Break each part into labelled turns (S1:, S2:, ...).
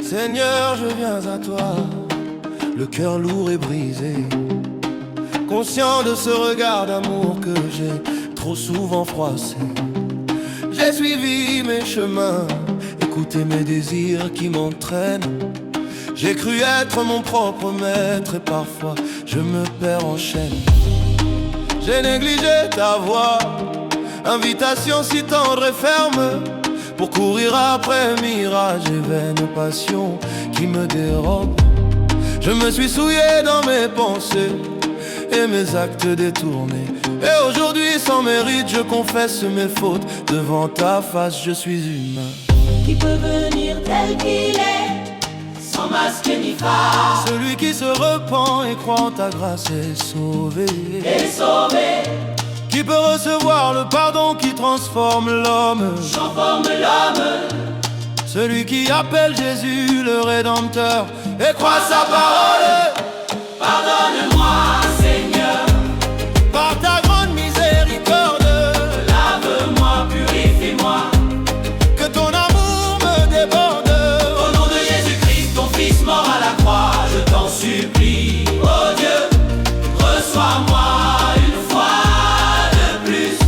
S1: Seigneur, je viens à toi, le cœur lourd et brisé, conscient de ce regard d'amour que j'ai trop souvent froissé. J'ai suivi mes chemins, écouté mes désirs qui m'entraînent. J'ai cru être mon propre maître et parfois je me perds en chaîne. J'ai négligé ta voix, invitation si tendre et ferme, pour courir après mirages et vaines passions qui me dérobent. Je me suis souillé dans mes pensées et mes actes détournés. Et aujourd'hui sans mérite je confesse mes fautes. Devant ta face je suis humain.
S2: Qui peut venir tel qu'il est, sans masque ni phare.
S1: Celui qui se repent et croit en ta grâce est sauvé.
S2: Est sauvé.
S1: Qui peut recevoir le pardon qui transforme l'homme,
S2: Transforme l'homme.
S1: celui qui appelle Jésus le Rédempteur et croit sa parole.
S2: Pardonne-moi, Seigneur,
S1: Par ta grande miséricorde,
S2: lave-moi, purifie-moi.
S1: que ton amour me déborde.
S2: Au nom de Jésus-Christ, ton Fils mort à la croix, je t'en supplie. Oh Dieu, reçois-moi une fois de plus.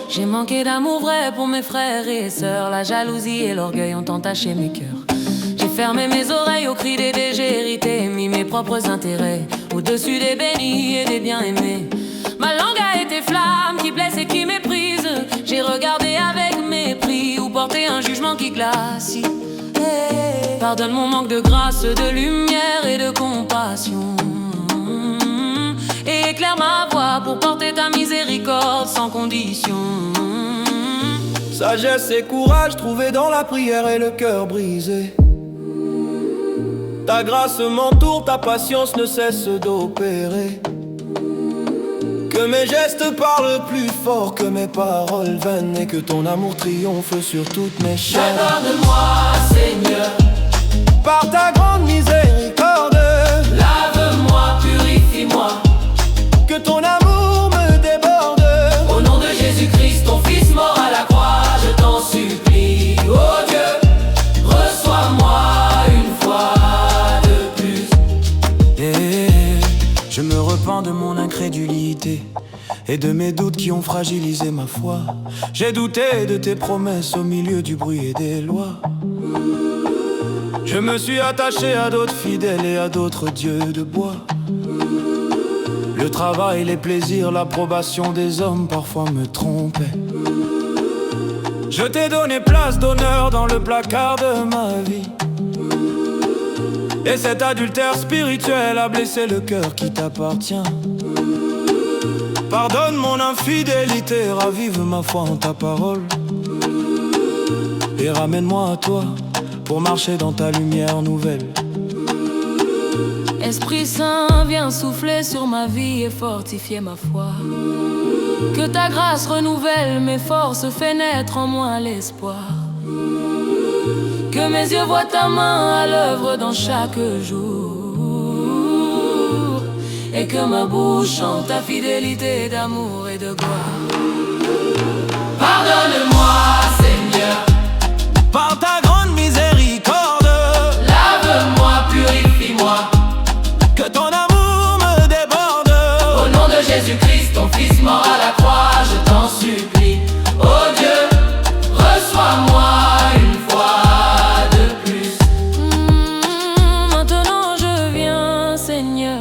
S3: J'ai manqué d'amour vrai pour mes frères et sœurs. La jalousie et l'orgueil ont entaché mes cœurs. J'ai fermé mes oreilles aux cris des dégérités et mis mes propres intérêts au-dessus des bénis et des bien-aimés. Ma langue a été flamme qui blesse et qui méprise. J'ai regardé avec mépris ou porté un jugement qui glacie. Pardonne mon manque de grâce, de lumière et de compassion, et éclaire ma voix pour porter ta miséricorde sans condition.
S1: Sagesse et courage trouvés dans la prière et le cœur brisé. Ta grâce m'entoure, ta patience ne cesse d'opérer. Que mes gestes parlent plus fort que mes paroles vaines, et que ton amour triomphe sur toutes mes chaînes.
S2: Pardonne-moi, Seigneur,
S1: Par ta grande miséricorde,
S2: lave-moi, purifie-moi.
S1: que ton amour me déborde.
S2: Au nom de Jésus-Christ, ton Fils mort à la croix, je t'en supplie. Oh Dieu, reçois-moi une fois de plus.
S1: Et je me repens de mon incrédulité et de mes doutes qui ont fragilisé ma foi. J'ai douté de tes promesses au milieu du bruit et des lois. Je me suis attaché à d'autres fidèles et à d'autres dieux de bois. Le travail, les plaisirs, l'approbation des hommes parfois me trompaient. Je t'ai donné place d'honneur dans le placard de ma vie. Et cet adultère spirituel a blessé le cœur qui t'appartient. Pardonne mon infidélité, ravive ma foi en ta parole. Et ramène-moi à toi pour marcher dans ta lumière nouvelle.
S3: Esprit Saint, viens souffler sur ma vie et fortifier ma foi. Que ta grâce renouvelle mes forces, fait naître en moi l'espoir. Que mes yeux voient ta main à l'œuvre dans chaque jour, et que ma bouche chante ta fidélité d'amour et de gloire.
S2: Pardonne-moi, Seigneur,
S1: Par ta grande miséricorde,
S2: lave-moi, purifie-moi.
S1: que ton amour me déborde.
S2: Au nom de Jésus-Christ, ton Fils mort à la croix, je t'en supplie. Oh Dieu, reçois-moi une fois de plus.
S3: Maintenant je viens, Seigneur,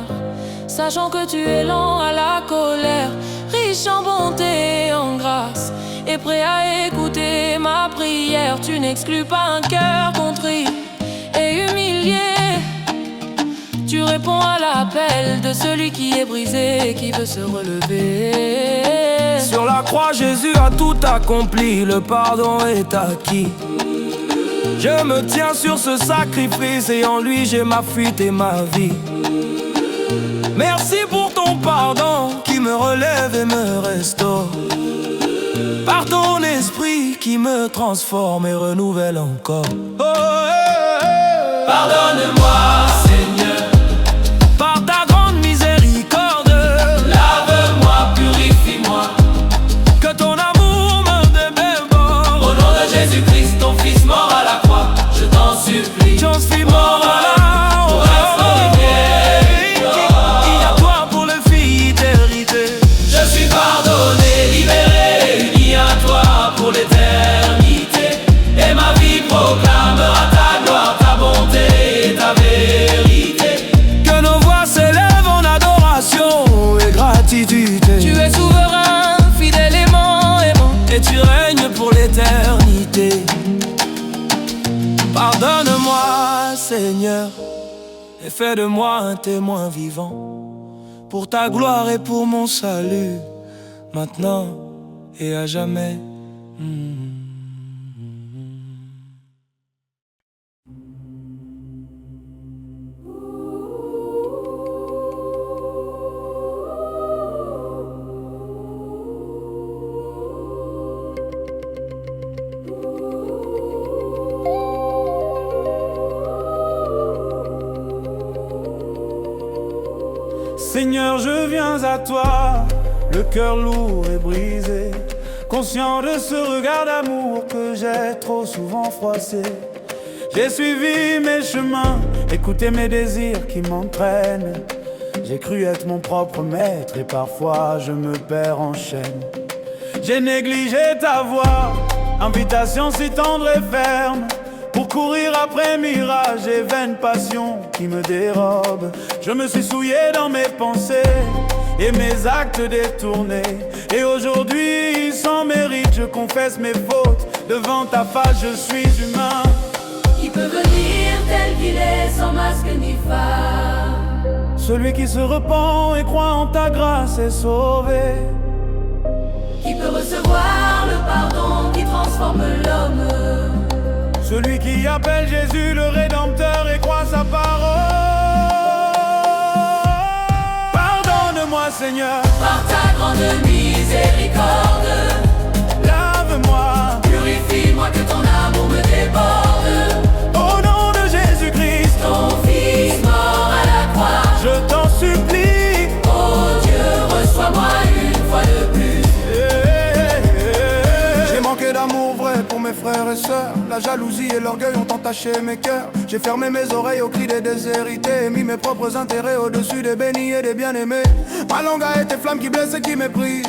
S3: sachant que tu es lent à la colère, riche en bonté et en grâce, et prêt à écouter ma prière. Tu n'exclus pas un cœur contrit et humilié. Tu réponds à l'appel de celui qui est brisé et qui veut se relever.
S1: Sur la croix, Jésus a tout accompli, le pardon est acquis. Je me tiens sur ce sacrifice et en lui j'ai ma fuite et ma vie. Merci pour ton pardon qui me relève et me restaure. Par ton esprit qui me transforme et renouvelle encore. Oh,
S2: Pardonne-moi, Seigneur,
S1: Par ta grande miséricorde,
S2: lave-moi, purifie-moi.
S1: que ton amour me déborde.
S2: Au nom de Jésus-Christ, ton Fils mort
S1: Pardonne-moi, Seigneur, et fais de moi un témoin vivant pour ta gloire et pour mon salut, maintenant et à jamais.
S4: Seigneur, je viens à toi, le cœur lourd et brisé, conscient de ce regard d'amour que j'ai trop souvent froissé. J'ai suivi mes chemins, écouté mes désirs qui m'entraînent. J'ai cru être mon propre maître et parfois je me perds en chaîne. J'ai négligé ta voix, invitation si tendre et ferme, pour courir après mirages et vaines passions qui me dérobent. Je me suis souillé dans mes pensées et mes actes détournés. Et aujourd'hui, sans mérite, je confesse mes fautes. Devant ta face, je suis humain.
S2: Qui peut venir tel qu'il est, sans masque ni phare?
S4: Celui qui se repent et croit en ta grâce est sauvé.
S2: Qui peut recevoir le pardon qui transforme l'homme?
S4: Celui qui appelle Jésus le Rédempteur et croit sa parole. Pardonne-moi, Seigneur,
S2: par ta grande miséricorde.
S4: Lave-moi,
S2: purifie-moi, que ton amour me déborde.
S4: Au nom de Jésus-Christ,
S2: ton Fils mort à la croix.
S4: Je t'en supplie,
S2: oh Dieu, reçois-moi une fois de plus.
S1: J'ai manqué d'amour vrai pour mes frères et sœurs. La jalousie et l'orgueil ont entaché mes cœurs. J'ai fermé mes oreilles aux cris des déshérités et mis mes propres intérêts au-dessus des bénis et des bien-aimés. Ma langue a été flamme qui blesse et qui méprise.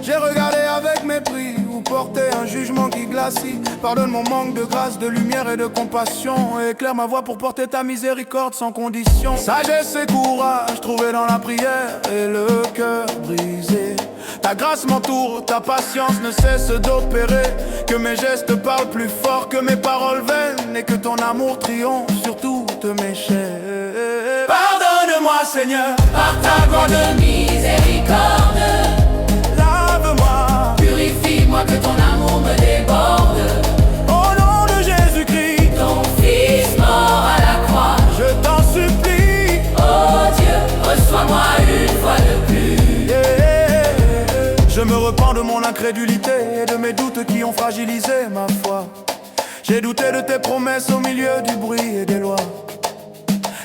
S1: J'ai regardé avec mépris ou porté un jugement qui glacie. Pardonne mon manque de grâce, de lumière et de compassion, et éclaire ma voix pour porter ta miséricorde sans condition. Sagesse et courage trouvés dans la prière et le cœur brisé. Ta grâce m'entoure, ta patience ne cesse d'opérer. Que mes gestes parlent plus fort que mes paroles vaines, et que ton amour triomphe sur toutes mes chaînes. Pardonne-moi, Seigneur,
S2: par ta grande miséricorde.
S1: Lave-moi,
S2: purifie-moi, que ton amour me déborde.
S1: au nom de Jésus-Christ,
S2: ton Fils mort à la croix.
S1: je t'en supplie,
S2: oh Dieu, reçois-moi une fois de plus.
S1: Je me repens de mon incrédulité et de mes doutes qui ont fragilisé ma foi. J'ai douté de tes promesses au milieu du bruit et des lois.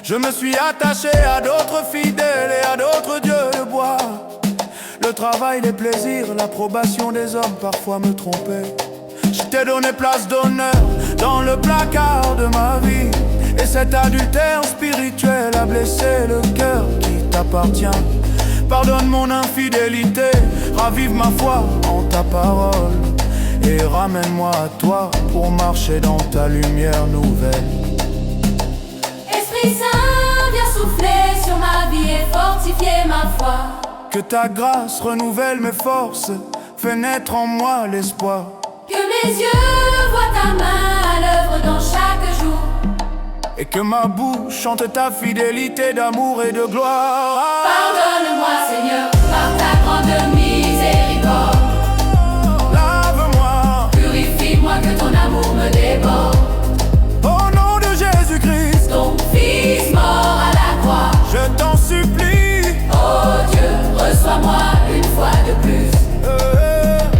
S1: Je me suis attaché à d'autres fidèles et à d'autres dieux de bois. Le travail, les plaisirs, l'approbation des hommes parfois me trompaient. Je t'ai donné place d'honneur dans le placard de ma vie, et cet adultère spirituel a blessé le cœur qui t'appartient. Pardonne mon infidélité, ravive ma foi en ta parole, et ramène-moi à toi pour marcher dans ta lumière nouvelle.
S2: Esprit Saint, viens souffler sur ma vie et fortifier ma foi.
S1: Que ta grâce renouvelle mes forces, fais naître en moi l'espoir.
S2: Que mes yeux voient ta main à l'œuvre dans chaque jour.
S1: Et que ma bouche chante ta fidélité d'amour et de gloire.
S2: Pardonne-moi, Seigneur, par ta grande miséricorde.
S1: Lave-moi,
S2: purifie-moi, que ton amour me déborde.
S1: au nom de Jésus-Christ,
S2: ton Fils mort à la croix.
S1: je t'en supplie,
S2: oh Dieu, reçois-moi une fois de plus.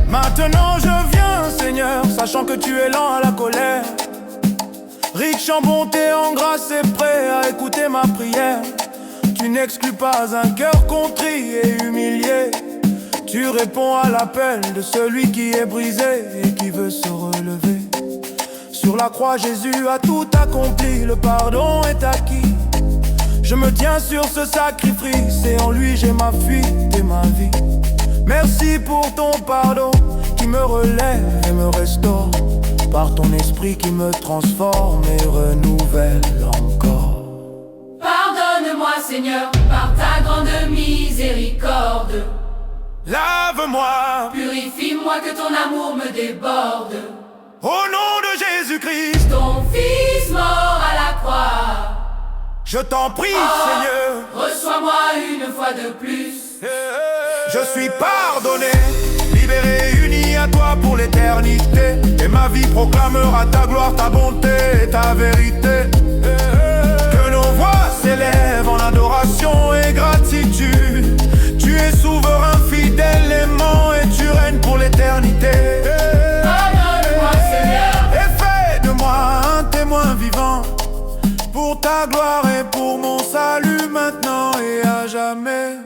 S1: Maintenant je viens, Seigneur, sachant que tu es lent à la colère, riche en bonté, en grâce et prêt à écouter ma prière. Tu n'exclus pas un cœur contrit et humilié. Tu réponds à l'appel de celui qui est brisé et qui veut se relever. Sur la croix, Jésus a tout accompli, le pardon est acquis. Je me tiens sur ce sacrifice et en lui j'ai ma fuite et ma vie. Merci pour ton pardon qui me relève et me restaure, par ton esprit qui me transforme et renouvelle encore.
S2: Pardonne-moi, Seigneur, par ta grande miséricorde.
S1: Lave-moi,
S2: purifie-moi, que ton amour me déborde.
S1: au nom de Jésus-Christ,
S2: ton Fils
S1: Je t'en prie, Seigneur,
S2: reçois-moi une fois de plus.
S1: je suis pardonné, libéré, uni à toi pour l'éternité. Et ma vie proclamera ta gloire, ta bonté et ta vérité. Que nos voix s'élèvent en adoration et gratitude. Tu es souverain, fidèle, aimant et tu règnes pour l'éternité.
S2: Pardonne-moi, Seigneur,
S1: Et fais de moi un témoin vivant pour ta gloire et pour mon salut maintenant et à jamais.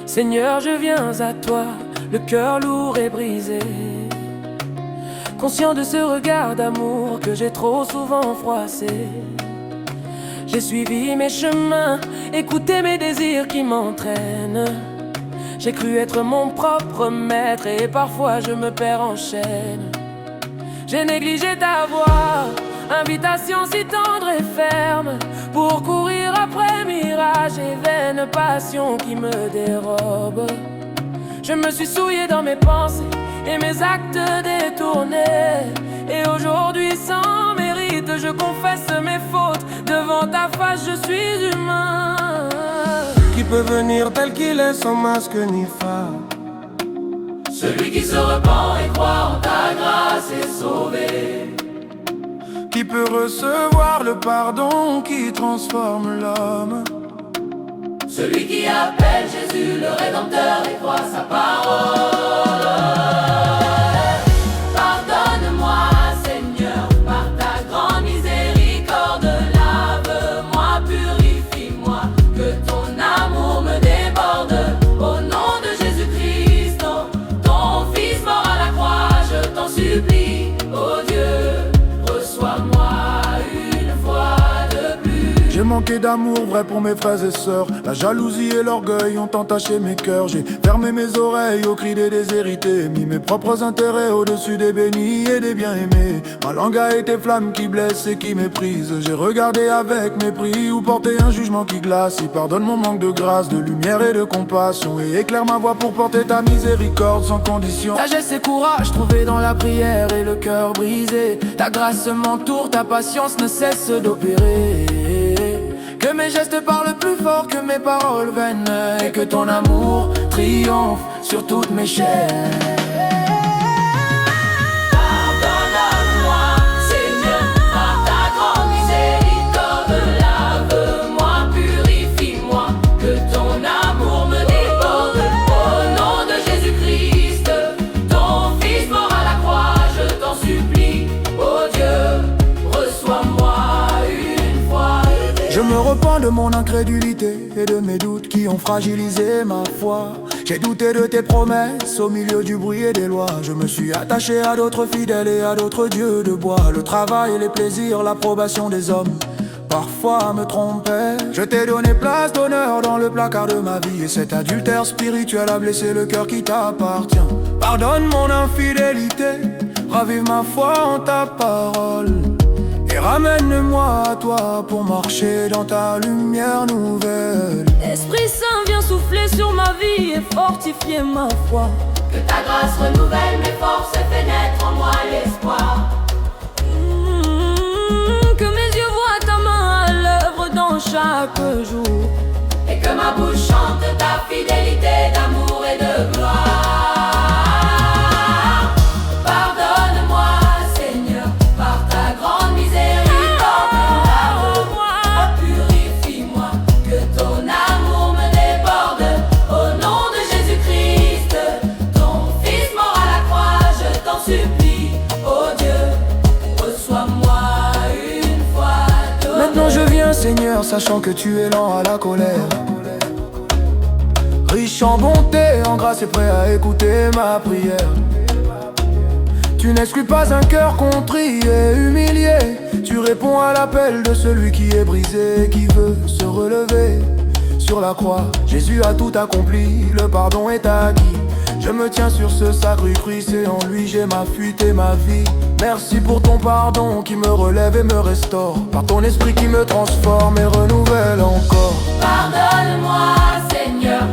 S3: Seigneur, je viens à toi, le cœur lourd et brisé, conscient de ce regard d'amour que j'ai trop souvent froissé. J'ai suivi mes chemins, écouté mes désirs qui m'entraînent. J'ai cru être mon propre maître et parfois je me perds en chaîne. J'ai négligé ta voix, invitation si tendre et ferme, pour courir après mirages et vaines passions qui me dérobent. Je me suis souillé dans mes pensées et mes actes détournés. Et aujourd'hui sans mérite je confesse mes fautes. Devant ta face je suis humain.
S1: Qui peut venir tel qu'il est sans masque ni phare?
S2: celui qui se repent et croit en ta grâce est sauvé.
S1: Qui peut recevoir le pardon qui transforme l'homme?
S2: Celui qui appelle Jésus le Rédempteur et croit sa parole. Pardonne-moi, Seigneur, par ta grande miséricorde. Lave-moi, purifie-moi, que ton amour me déborde. Au nom de Jésus-Christ, ton Fils mort à la croix, je t'en supplie, oh Dieu, reçois-moi une fois de plus.
S1: J'ai manqué d'amour vrai pour mes frères et sœurs. La jalousie et l'orgueil ont entaché mes cœurs. J'ai fermé mes oreilles aux cris des déshérités, mis mes propres intérêts au-dessus des bénis et des bien-aimés. Ma langue a été flamme qui blesse et qui méprise. J'ai regardé avec mépris ou porté un jugement qui glace. Il pardonne mon manque de grâce, de lumière et de compassion, et éclaire ma voix pour porter ta miséricorde sans condition.
S3: Sagesse et courage trouvés dans la prière et le cœur brisé. Ta grâce m'entoure, ta patience ne cesse d'opérer. Que mes gestes parlent plus fort que mes paroles vaines, et que ton amour triomphe sur toutes mes chaînes.
S2: Pardonne-moi, Seigneur, par ta grande miséricorde. Lave-moi, purifie-moi, que ton amour me déborde. Au nom de Jésus-Christ, ton Fils mort à la croix, je t'en supplie, oh Dieu, reçois-moi une fois.
S1: Je me repens de mon incrédulité et de mes doutes qui ont fragilisé ma foi. J'ai douté de tes promesses au milieu du bruit et des lois. Je me suis attaché à d'autres fidèles et à d'autres dieux de bois. Le travail, les plaisirs, l'approbation des hommes parfois me trompait. Je t'ai donné place d'honneur dans le placard de ma vie, et cet adultère spirituel a blessé le cœur qui t'appartient. Pardonne mon infidélité, ravive ma foi en ta parole, et ramène-moi à toi pour marcher dans ta lumière nouvelle.
S3: Esprit Saint, viens souffler sur ma vie et fortifier ma foi.
S2: Que ta grâce renouvelle mes forces et fait naître en moi l'espoir.
S3: Que mes yeux voient ta main à l'œuvre dans chaque jour,
S2: Et que ma bouche chante ta fidélité d'amour et de gloire. Pardonne-moi, Seigneur, par ta grande miséricorde. Lave-moi, purifie-moi, que ton amour me déborde. Au nom de Jésus-Christ, ton Fils mort à la croix, je t'en supplie, oh Dieu, reçois-moi une fois de plus.
S1: Maintenant je viens, Seigneur, sachant que tu es lent à la colère, riche en bonté, en grâce et prêt à écouter ma prière. Tu n'exclus pas un cœur contrit et humilié. Tu réponds à l'appel de celui qui est brisé, qui veut se relever. Sur la croix, Jésus a tout accompli, le pardon est acquis. Je me tiens sur ce sacré Christ et en lui j'ai ma fuite et ma vie. Merci pour ton pardon qui me relève et me restaure, par ton esprit qui me transforme et renouvelle encore.
S2: Pardonne-moi, Seigneur,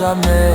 S1: jamais.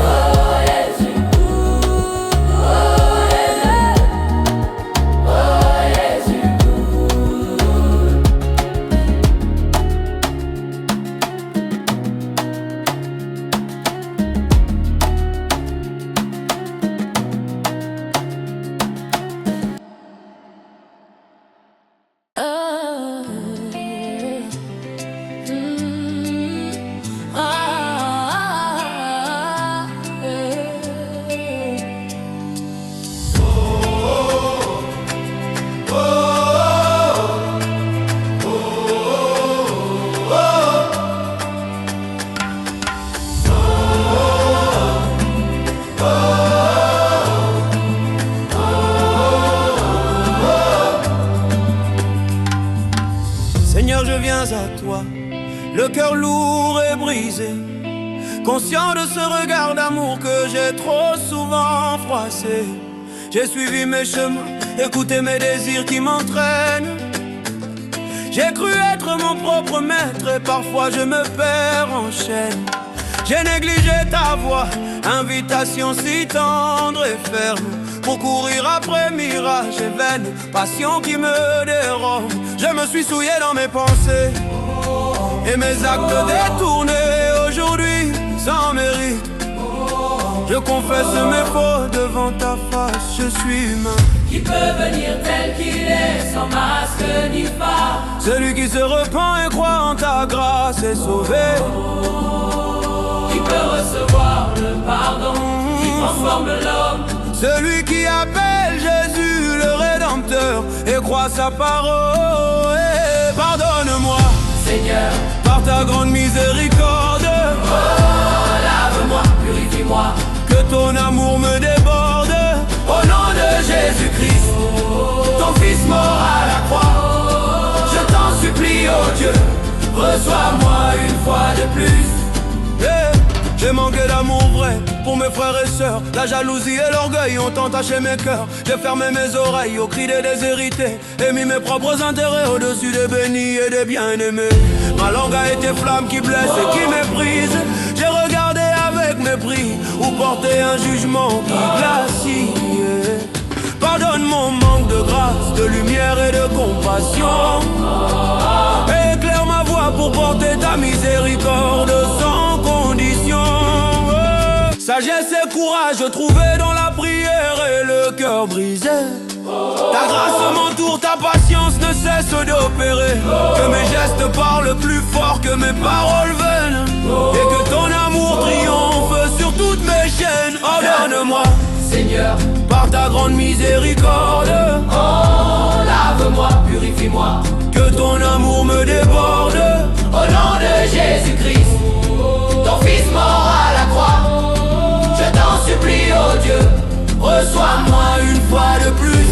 S1: Seigneur, je viens à toi, le cœur lourd et brisé, conscient de ce regard d'amour que j'ai trop souvent froissé. J'ai suivi mes chemins, écouté mes désirs qui m'entraînent. J'ai cru être mon propre maître et parfois je me perds en chaîne. J'ai négligé ta voix, invitation si tendre et ferme, pour courir après mirage et vaine, passion qui me dérobe. Je me suis souillé dans mes pensées et mes actes détournés. Aujourd'hui, sans mérite, je confesse mes fautes devant ta face. Je suis humain.
S2: Qui peut venir tel qu'il est, sans masque ni phare.
S1: Celui qui se repent et croit en ta grâce est sauvé.
S2: Qui peut recevoir le pardon, qui transforme l'homme.
S1: Celui qui appelle Jésus le Rédempteur et croit sa parole. Pardonne-moi,
S2: Seigneur,
S1: par ta grande miséricorde.
S2: Oh, lave-moi, purifie-moi.
S1: Que ton amour me déborde.
S2: Au nom de Jésus-Christ, ton Fils mort à la croix. Je t'en supplie, oh Dieu, reçois-moi une fois de plus.
S1: J'ai manqué d'amour vrai pour mes frères et sœurs. La jalousie et l'orgueil ont entaché mes cœurs. J'ai fermé mes oreilles aux cris des déshérités et mis mes propres intérêts au-dessus des bénis et des bien-aimés. Ma langue a été flamme qui blesse et qui méprise. J'ai regardé avec mépris ou porté un jugement qui glacie. Pardonne mon manque de grâce, de lumière et de compassion. Éclaire ma voix pour porter ta miséricorde sans condition. Sagesse et courage trouvés dans la prière et le cœur brisé. Ta grâce m'entoure, ta patience ne cesse d'opérer. Que mes gestes parlent plus fort que mes paroles vaines. Et que ton amour triomphe sur toutes mes chaînes. Ordonne-moi,
S2: Seigneur,
S1: par ta grande miséricorde.
S2: oh, lave-moi, purifie-moi.
S1: Que ton amour me déborde.
S2: Au nom de Jésus-Christ, ton Fils mort à la croix. Je t'en supplie, oh Dieu, reçois-moi une fois de plus.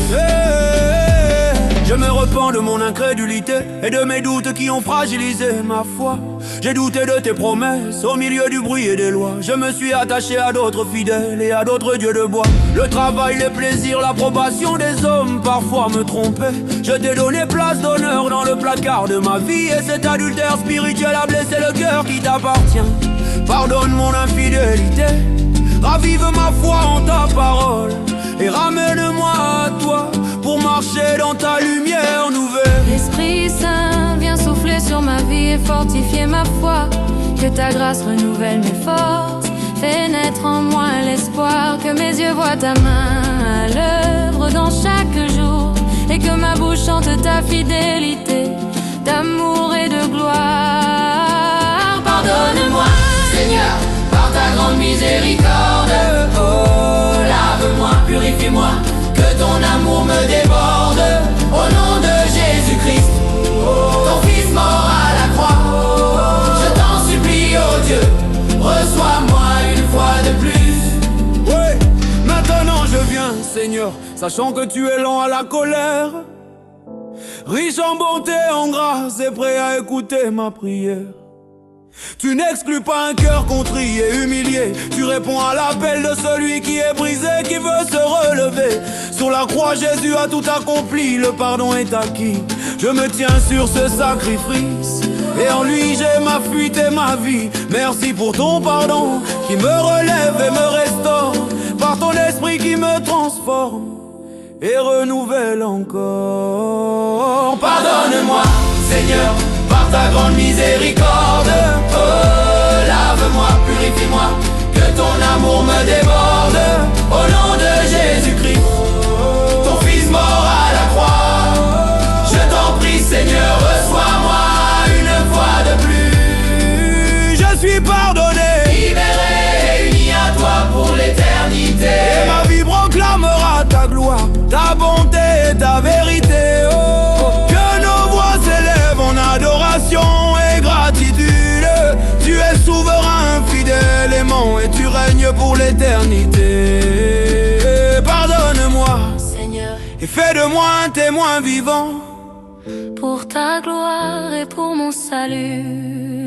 S1: Je me repens de mon incrédulité et de mes doutes qui ont fragilisé ma foi. J'ai douté de tes promesses au milieu du bruit et des lois. Je me suis attaché à d'autres fidèles et à d'autres dieux de bois. Le travail, les plaisirs, l'approbation des hommes parfois me trompaient. Je t'ai donné place d'honneur dans le placard de ma vie. Et cet adultère spirituel a blessé le cœur qui t'appartient. Pardonne mon infidélité, ravive ma foi en ta parole et ramène-moi à toi pour marcher dans ta lumière nouvelle.
S3: L'Esprit Saint vient souffler sur ma vie et fortifier ma foi. Que ta grâce renouvelle mes forces, fais naître en moi l'espoir. Que mes yeux voient ta main à l'œuvre dans chaque jour. Et que ma bouche chante ta fidélité, d'amour et de gloire.
S2: Pardonne-moi, Seigneur, par ta grande miséricorde. Oh, lave-moi, purifie-moi. Que ton amour me déborde. Au nom de Jésus-Christ, ton Fils mort à la croix. Je t'en supplie, oh Dieu, reçois-moi une fois de plus.
S1: Ouais, maintenant je viens, Seigneur, sachant que tu es lent à la colère, riche en bonté, en grâce et prêt à écouter ma prière. Tu n'exclus pas un cœur contrit et humilié. Tu réponds à l'appel de celui qui est brisé, qui veut se relever. Sur la croix, Jésus a tout accompli, le pardon est acquis. Je me tiens sur ce sacrifice
S4: Et en lui j'ai ma fuite et ma vie. Merci pour ton pardon qui me relève et me restaure, par ton esprit qui me transforme et renouvelle encore.
S1: Pardonne-moi, Seigneur, par ta grande miséricorde. Oh, lave-moi, purifie-moi, que ton amour me déborde. Au nom de Jésus-Christ, ton Fils mort à la croix. Je t'en prie, Seigneur, reçois-moi une fois de plus.
S4: Je suis pardonné,
S1: Libéré et uni à toi pour l'éternité.
S4: et ma vie proclamera ta gloire, ta bonté et ta vérité. Oh, que nos voix s'élèvent en adoration et gratitude. Tu es souverain, fidèle, aimant, et tu règnes pour l'éternité. Pardonne-moi,
S3: Seigneur,
S4: et fais de moi un témoin vivant.
S3: pour ta gloire et pour mon salut,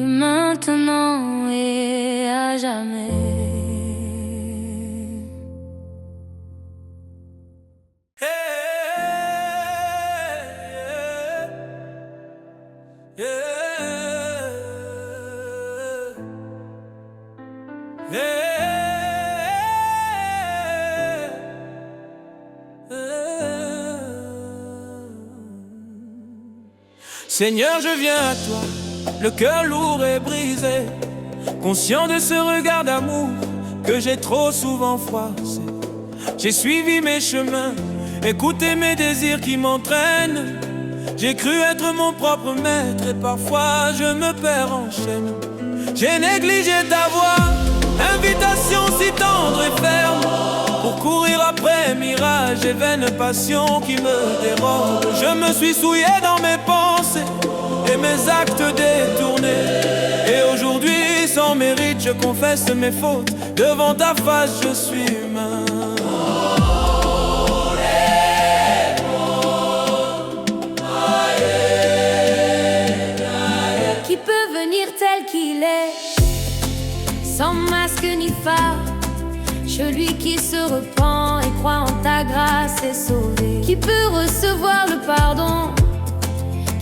S3: maintenant et à jamais.
S4: Seigneur, je viens à toi, le cœur lourd et brisé, conscient de ce regard d'amour que j'ai trop souvent froissé. J'ai suivi mes chemins, écouté mes désirs qui m'entraînent. J'ai cru être mon propre maître et parfois je me perds en chaîne. J'ai négligé ta voix, invitation si tendre et ferme, pour courir après mirages et vaines passions qui me dérobent. Je me suis souillé dans mes pensées et mes actes détournés. Et aujourd'hui, sans mérite, je confesse mes fautes. Devant ta face, je suis humain.
S3: Qui peut venir tel qu'il est, sans masque ni phare? Celui qui se repent et croit en ta grâce est sauvé. Qui peut recevoir le pardon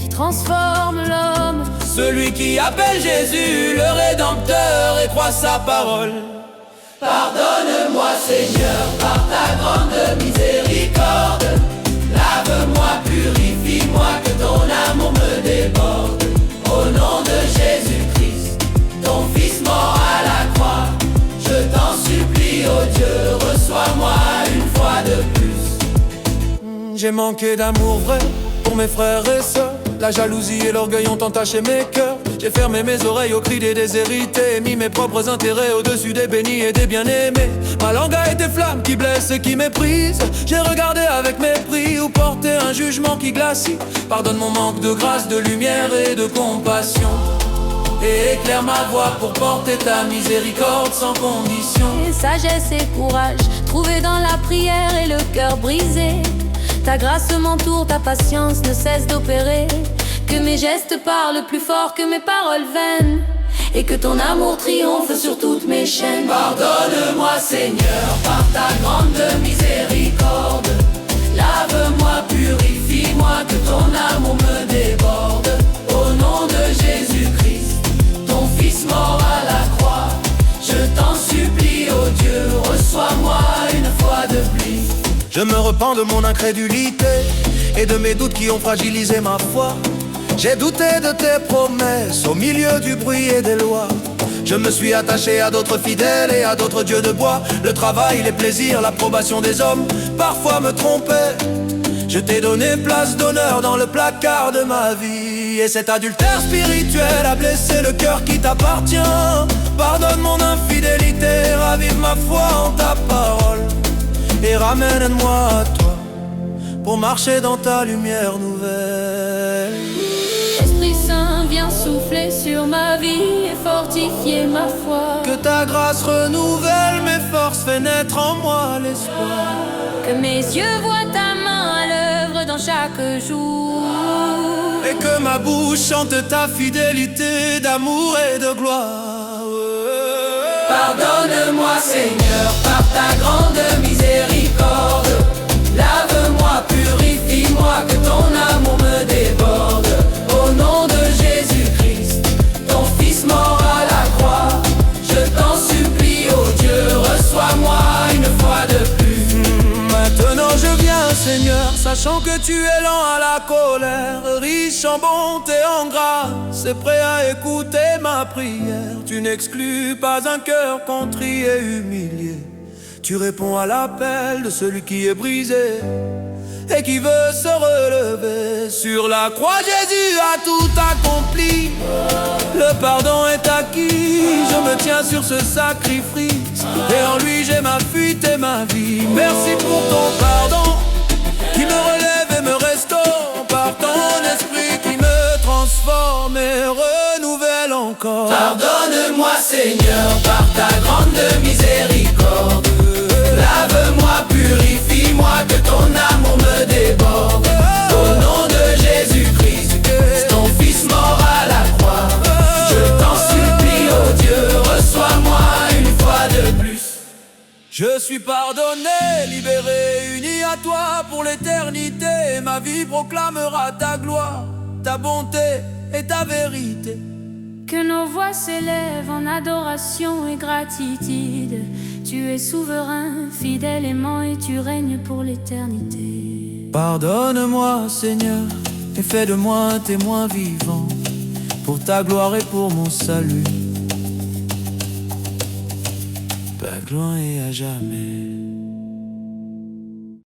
S3: qui transforme l'homme?
S4: Celui qui appelle Jésus le Rédempteur et croit sa parole.
S1: Pardonne-moi, Seigneur, par ta grande miséricorde. Lave-moi, purifie-moi, que ton amour me déborde. Au nom de Jésus-Christ, ton Fils mort à la croix. Je t'en supplie, oh Dieu, reçois-moi une fois de plus.
S4: J'ai manqué d'amour vrai pour mes frères et sœurs. La jalousie et l'orgueil ont entaché mes cœurs. J'ai fermé mes oreilles aux cris des déshérités, mis mes propres intérêts au-dessus des bénis et des bien-aimés. Ma langue a été flamme qui blesse et qui méprise. J'ai regardé avec mépris ou porté un jugement qui glacie. Pardonne mon manque de grâce, de lumière et de compassion, et éclaire ma voix pour porter ta miséricorde sans condition.
S3: Et sagesse et courage trouvés dans la prière et le cœur brisé. Ta grâce m'entoure, ta patience ne cesse d'opérer. Que mes gestes parlent plus fort que mes paroles vaines, et que ton amour triomphe sur toutes mes chaînes.
S1: Pardonne-moi, Seigneur, par ta grande miséricorde. Lave-moi, purifie-moi, que ton amour me déborde. Au nom de Jésus-Christ, ton Fils mort à la croix. Je t'en supplie, oh Dieu, reçois-moi une fois de plus.
S4: Je me repens de mon incrédulité et de mes doutes qui ont fragilisé ma foi. J'ai douté de tes promesses au milieu du bruit et des lois. Je me suis attaché à d'autres fidèles et à d'autres dieux de bois. Le travail, les plaisirs, l'approbation des hommes parfois me trompaient. Je t'ai donné place d'honneur dans le placard de ma vie, et cet adultère spirituel a blessé le cœur qui t'appartient. Pardonne mon infidélité, ravive ma foi en ta parole, et ramène-moi à toi pour marcher dans ta lumière nouvelle.
S3: Esprit Saint, viens souffler sur ma vie et fortifier ma foi.
S4: Que ta grâce renouvelle mes forces, fait naître en moi l'espoir.
S3: Que mes yeux voient ta main à l'œuvre dans chaque jour.
S4: Et que ma bouche chante ta fidélité d'amour et de gloire.
S1: Pardonne-moi, Seigneur, par ta grande miséricorde. Lave-moi, purifie-moi, que ton amour me déborde. Au nom de Jésus-Christ, Sachant que tu es lent à la colère, riche en bonté, en grâce, et prêt à écouter ma prière. Tu n'exclus pas un cœur contrit et humilié. Tu réponds à l'appel de celui qui est brisé et qui veut se relever. Sur la croix, Jésus a tout accompli. Le pardon est acquis. Je me tiens sur ce sacrifice et en lui j'ai ma fuite et ma vie. Merci pour ton pardon qui me relève et me restaure, par ton esprit qui me transforme et renouvelle encore.
S2: Pardonne-moi Seigneur par ta grande miséricorde. Lave-moi, purifie-moi, que ton amour me déborde. Au nom de Jésus-Christ, ton fils mort à la croix, je t'en supplie, oh Dieu, reçois-moi une fois de plus.
S1: Je suis pardonné, libéré, uni à toi pour l'éternité. Ma vie proclamera ta gloire, ta bonté et ta vérité.
S5: Que nos voix s'élèvent en adoration et gratitude. Tu es souverain, fidèle, aimant et tu règnes pour l'éternité.
S1: Pardonne-moi Seigneur et fais de moi un témoin vivant pour ta gloire et pour mon salut. Pas loin et à jamais.